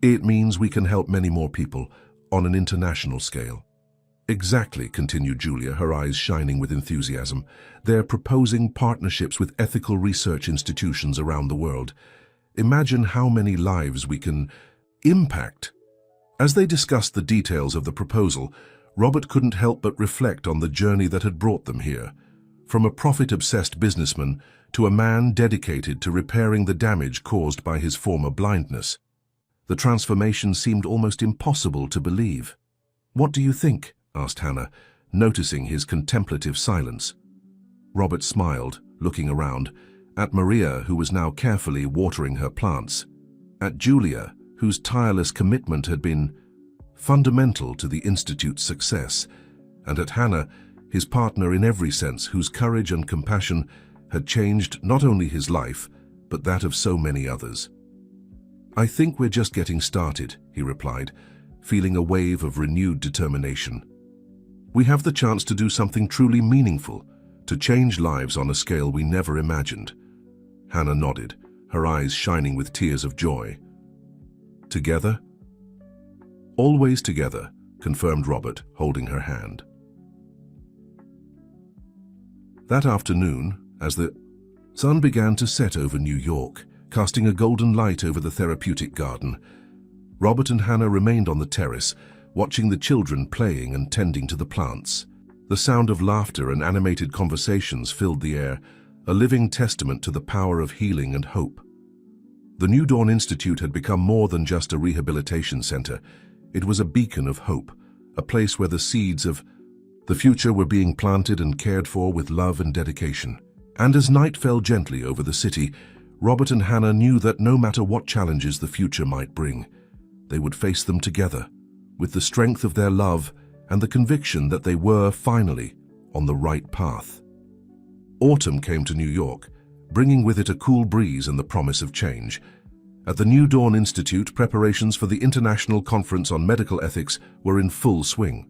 "It means we can help many more people on an international scale." "Exactly," continued Julia, her eyes shining with enthusiasm. "They're proposing partnerships with ethical research institutions around the world. Imagine how many lives we can impact." As they discussed the details of the proposal, Robert couldn't help but reflect on the journey that had brought them here. From a profit-obsessed businessman to a man dedicated to repairing the damage caused by his former blindness. The transformation seemed almost impossible to believe. "What do you think?" asked Hannah, noticing his contemplative silence. Robert smiled, looking around, at Maria, who was now carefully watering her plants, at Julia, whose tireless commitment had been fundamental to the Institute's success, and at Hannah, his partner in every sense, whose courage and compassion had changed not only his life, but that of so many others. "I think we're just getting started," he replied, feeling a wave of renewed determination. "We have the chance to do something truly meaningful, to change lives on a scale we never imagined." Hannah nodded, her eyes shining with tears of joy. "Together?" "Always together," confirmed Robert, holding her hand. That afternoon, as the sun began to set over New York, casting a golden light over the therapeutic garden, Robert and Hannah remained on the terrace, watching the children playing and tending to the plants. The sound of laughter and animated conversations filled the air, a living testament to the power of healing and hope. The New Dawn Institute had become more than just a rehabilitation center. It was a beacon of hope, a place where the seeds of the future were being planted and cared for with love and dedication. And as night fell gently over the city, Robert and Hannah knew that no matter what challenges the future might bring, they would face them together, with the strength of their love and the conviction that they were, finally, on the right path. Autumn came to New York, bringing with it a cool breeze and the promise of change. At the New Dawn Institute, preparations for the International Conference on Medical Ethics were in full swing.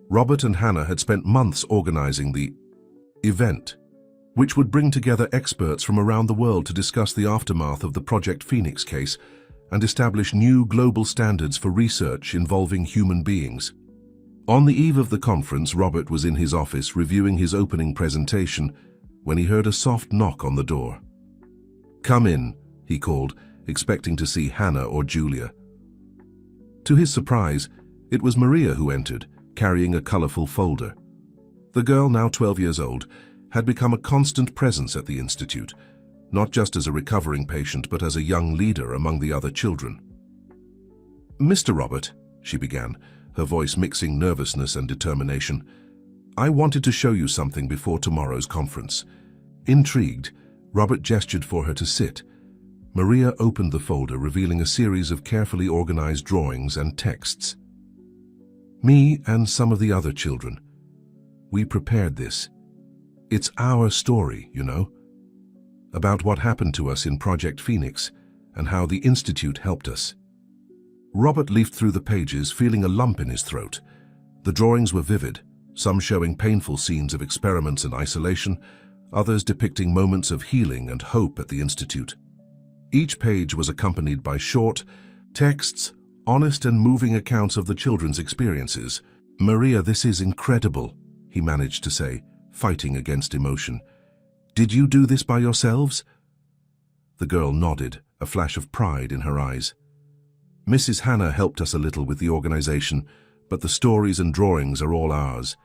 Robert and Hannah had spent months organizing the event, which would bring together experts from around the world to discuss the aftermath of the Project Phoenix case and establish new global standards for research involving human beings. On the eve of the conference, Robert was in his office reviewing his opening presentation when he heard a soft knock on the door. "Come in," he called, expecting to see Hannah or Julia. To his surprise, it was Maria who entered, carrying a colorful folder. The girl, now 12 years old, had become a constant presence at the institute, not just as a recovering patient but as a young leader among the other children. "Mr. Robert," she began, her voice mixing nervousness and determination, "I wanted to show you something before tomorrow's conference." Intrigued, Robert gestured for her to sit. Maria opened the folder, revealing a series of carefully organized drawings and texts. "Me and some of the other children. We prepared this. It's our story, you know, about what happened to us in Project Phoenix and how the Institute helped us." Robert leafed through the pages, feeling a lump in his throat. The drawings were vivid, some showing painful scenes of experiments and isolation, others depicting moments of healing and hope at the Institute. Each page was accompanied by short texts, honest and moving accounts of the children's experiences. "Maria, this is incredible," he managed to say, fighting against emotion. "Did you do this by yourselves?" The girl nodded, a flash of pride in her eyes. "Mrs. Hannah helped us a little with the organization, but the stories and drawings are all ours.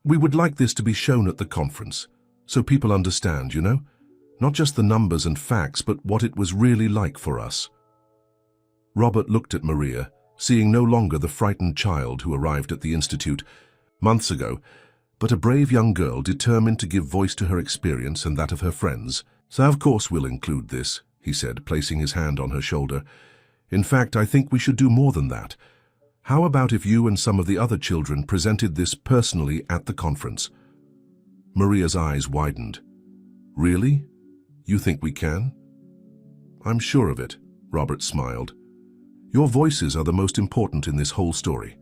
We would like this to be shown at the conference, so people understand, you know? Not just the numbers and facts, but what it was really like for us." Robert looked at Maria, seeing no longer the frightened child who arrived at the Institute months ago, but a brave young girl determined to give voice to her experience and that of her friends. "So of course we'll include this," he said, placing his hand on her shoulder. "In fact, I think we should do more than that. How about if you and some of the other children presented this personally at the conference?" Maria's eyes widened. "Really? You think we can?" "I'm sure of it," Robert smiled. "Your voices are the most important in this whole story."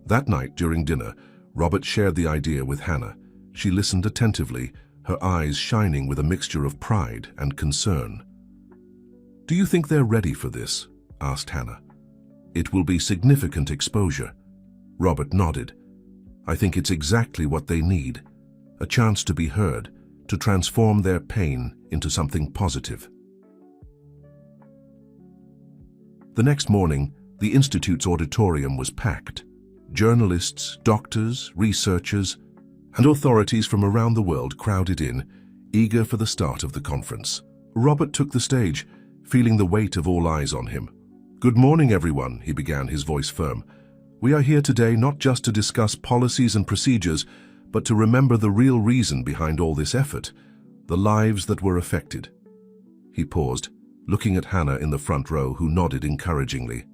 That night during dinner, Robert shared the idea with Hannah. She listened attentively, her eyes shining with a mixture of pride and concern. "Do you think they're ready for this?" asked Hannah. "It will be significant exposure." Robert nodded. "I think it's exactly what they need. A chance to be heard, to transform their pain into something positive." The next morning, the Institute's auditorium was packed. Journalists, doctors, researchers, and authorities from around the world crowded in, eager for the start of the conference. Robert took the stage, feeling the weight of all eyes on him. "Good morning, everyone," he began, his voice firm. "We are here today not just to discuss policies and procedures, but to remember the real reason behind all this effort, the lives that were affected." He paused, looking at Hannah in the front row, who nodded encouragingly.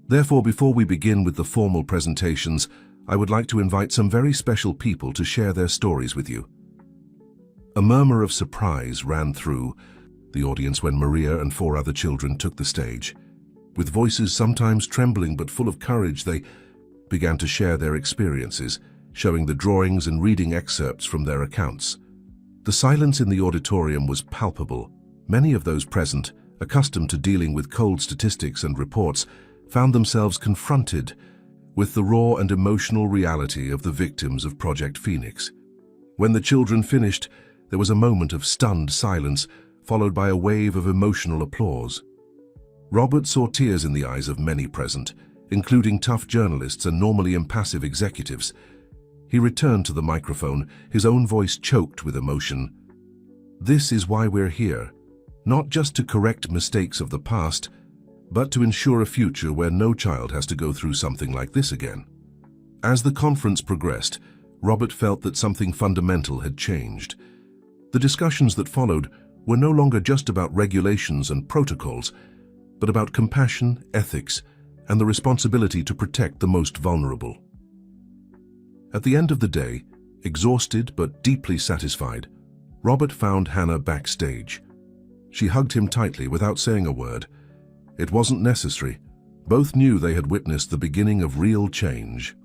"Therefore, before we begin with the formal presentations, I would like to invite some very special people to share their stories with you." A murmur of surprise ran through the audience when Maria and 4 other children took the stage. With voices sometimes trembling but full of courage, they began to share their experiences, showing the drawings and reading excerpts from their accounts. The silence in the auditorium was palpable. Many of those present, accustomed to dealing with cold statistics and reports, found themselves confronted with the raw and emotional reality of the victims of Project Phoenix. When the children finished, there was a moment of stunned silence, followed by a wave of emotional applause. Robert saw tears in the eyes of many present, including tough journalists and normally impassive executives. He returned to the microphone, his own voice choked with emotion. "This is why we're here, not just to correct mistakes of the past, but to ensure a future where no child has to go through something like this again." As the conference progressed, Robert felt that something fundamental had changed. The discussions that followed were no longer just about regulations and protocols, but about compassion, ethics, and the responsibility to protect the most vulnerable. At the end of the day, exhausted but deeply satisfied, Robert found Hannah backstage. She hugged him tightly without saying a word. It wasn't necessary. Both knew they had witnessed the beginning of real change.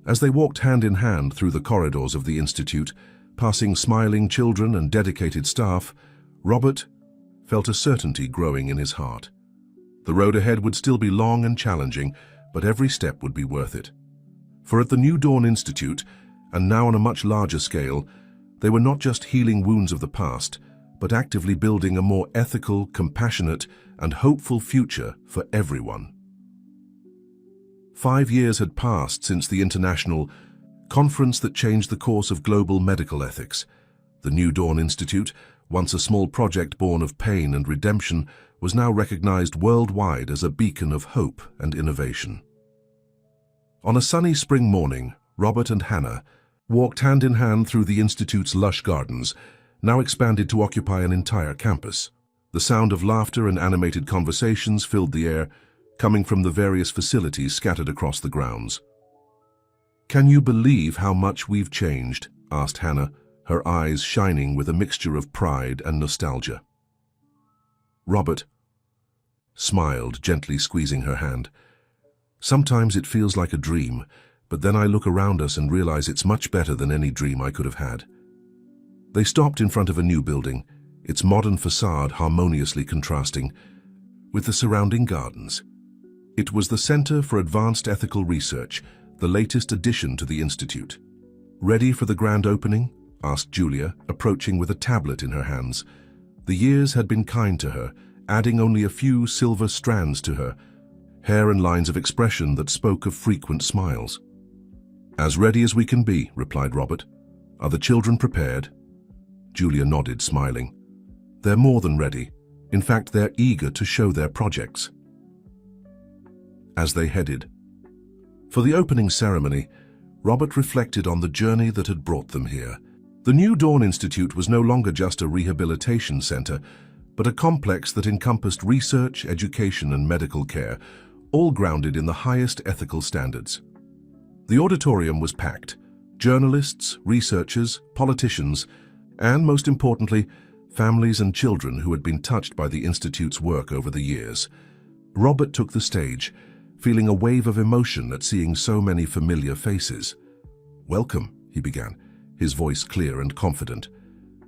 As they walked hand in hand through the corridors of the institute, passing smiling children and dedicated staff, Robert felt a certainty growing in his heart. The road ahead would still be long and challenging, but every step would be worth it. For at the New Dawn Institute, and now on a much larger scale, they were not just healing wounds of the past, but actively building a more ethical, compassionate, and hopeful future for everyone. 5 years had passed since the international conference that changed the course of global medical ethics. The New Dawn Institute, once a small project born of pain and redemption, was now recognized worldwide as a beacon of hope and innovation. On a sunny spring morning, Robert and Hannah walked hand in hand through the Institute's lush gardens, now expanded to occupy an entire campus. The sound of laughter and animated conversations filled the air, coming from the various facilities scattered across the grounds. "Can you believe how much we've changed?" asked Hannah, her eyes shining with a mixture of pride and nostalgia. Robert smiled, gently squeezing her hand. "Sometimes it feels like a dream, but then I look around us and realize it's much better than any dream I could have had." They stopped in front of a new building, its modern facade harmoniously contrasting with the surrounding gardens. It was the Center for Advanced Ethical Research, the latest addition to the Institute. "Ready for the grand opening?" asked Julia, approaching with a tablet in her hands. The years had been kind to her, adding only a few silver strands to her hair and lines of expression that spoke of frequent smiles. "As ready as we can be," replied Robert. "Are the children prepared?" Julia nodded, smiling. "They're more than ready. In fact, they're eager to show their projects." As they headed for the opening ceremony, Robert reflected on the journey that had brought them here. The New Dawn Institute was no longer just a rehabilitation center, but a complex that encompassed research, education, and medical care, all grounded in the highest ethical standards. The auditorium was packed. Journalists, researchers, politicians, and most importantly, families and children who had been touched by the Institute's work over the years. Robert took the stage, feeling a wave of emotion at seeing so many familiar faces. "Welcome," he began, his voice clear and confident.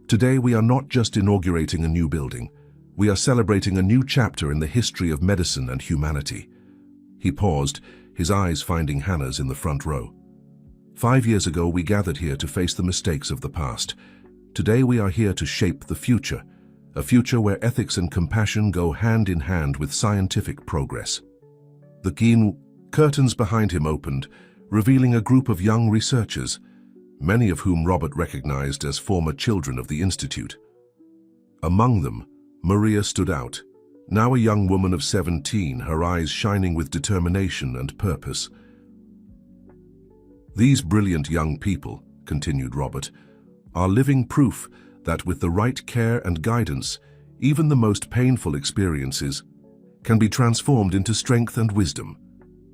"Today we are not just inaugurating a new building. We are celebrating a new chapter in the history of medicine and humanity." He paused, his eyes finding Hannah's in the front row. 5 years ago we gathered here to face the mistakes of the past. Today we are here to shape the future, a future where ethics and compassion go hand in hand with scientific progress. The keen curtains behind him opened, revealing a group of young researchers, many of whom Robert recognized as former children of the Institute. Among them, Maria stood out, now a young woman of 17, her eyes shining with determination and purpose. "These brilliant young people," continued Robert, "are living proof that with the right care and guidance, even the most painful experiences can be transformed into strength and wisdom."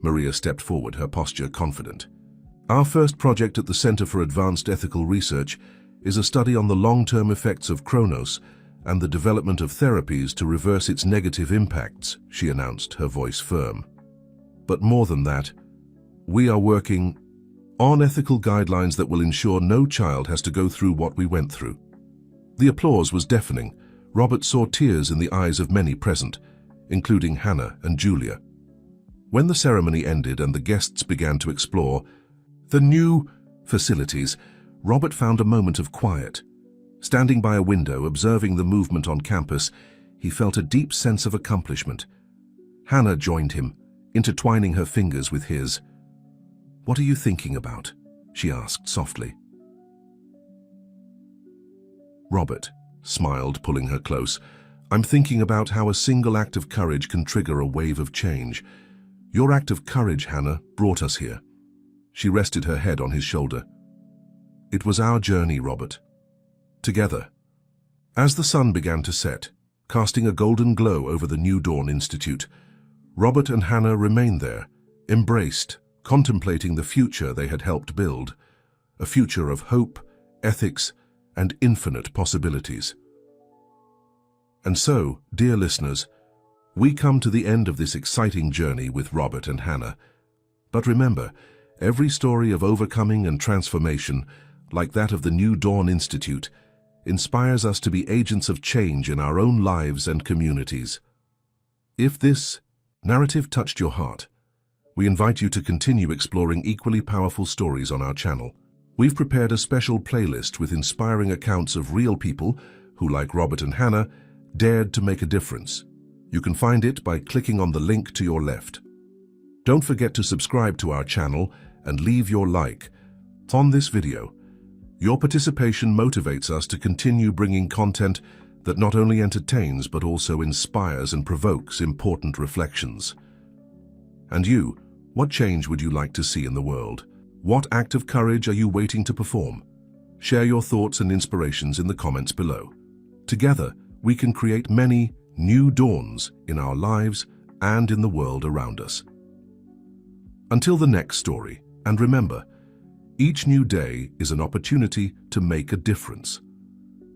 Maria stepped forward, her posture confident. "Our first project at the Center for Advanced Ethical Research is a study on the long-term effects of Kronos and the development of therapies to reverse its negative impacts," she announced, her voice firm. "But more than that, we are working on ethical guidelines that will ensure no child has to go through what we went through." The applause was deafening. Robert saw tears in the eyes of many present, including Hannah and Julia. When the ceremony ended and the guests began to explore the new facilities, Robert found a moment of quiet. Standing by a window, observing the movement on campus, he felt a deep sense of accomplishment. Hannah joined him, intertwining her fingers with his. "What are you thinking about?" she asked softly. Robert smiled, pulling her close. "I'm thinking about how a single act of courage can trigger a wave of change. Your act of courage, Hannah, brought us here." She rested her head on his shoulder. "It was our journey, Robert. Together." As the sun began to set, casting a golden glow over the New Dawn Institute, Robert and Hannah remained there, embraced, contemplating the future they had helped build, a future of hope, ethics, and infinite possibilities. And so, dear listeners, we come to the end of this exciting journey with Robert and Hannah. But remember, Every story of overcoming and transformation, like that of the New Dawn Institute, inspires us to be agents of change in our own lives and communities. If this narrative touched your heart, we invite you to continue exploring equally powerful stories on our channel. We've prepared a special playlist with inspiring accounts of real people who, like Robert and Hannah, dared to make a difference. You can find it by clicking on the link to your left. Don't forget to subscribe to our channel and leave your like on this video. Your participation motivates us to continue bringing content that not only entertains but also inspires and provokes important reflections. And you, what change would you like to see in the world? What act of courage are you waiting to perform? Share your thoughts and inspirations in the comments below. Together, we can create many new dawns in our lives and in the world around us. Until the next story, and remember, each new day is an opportunity to make a difference.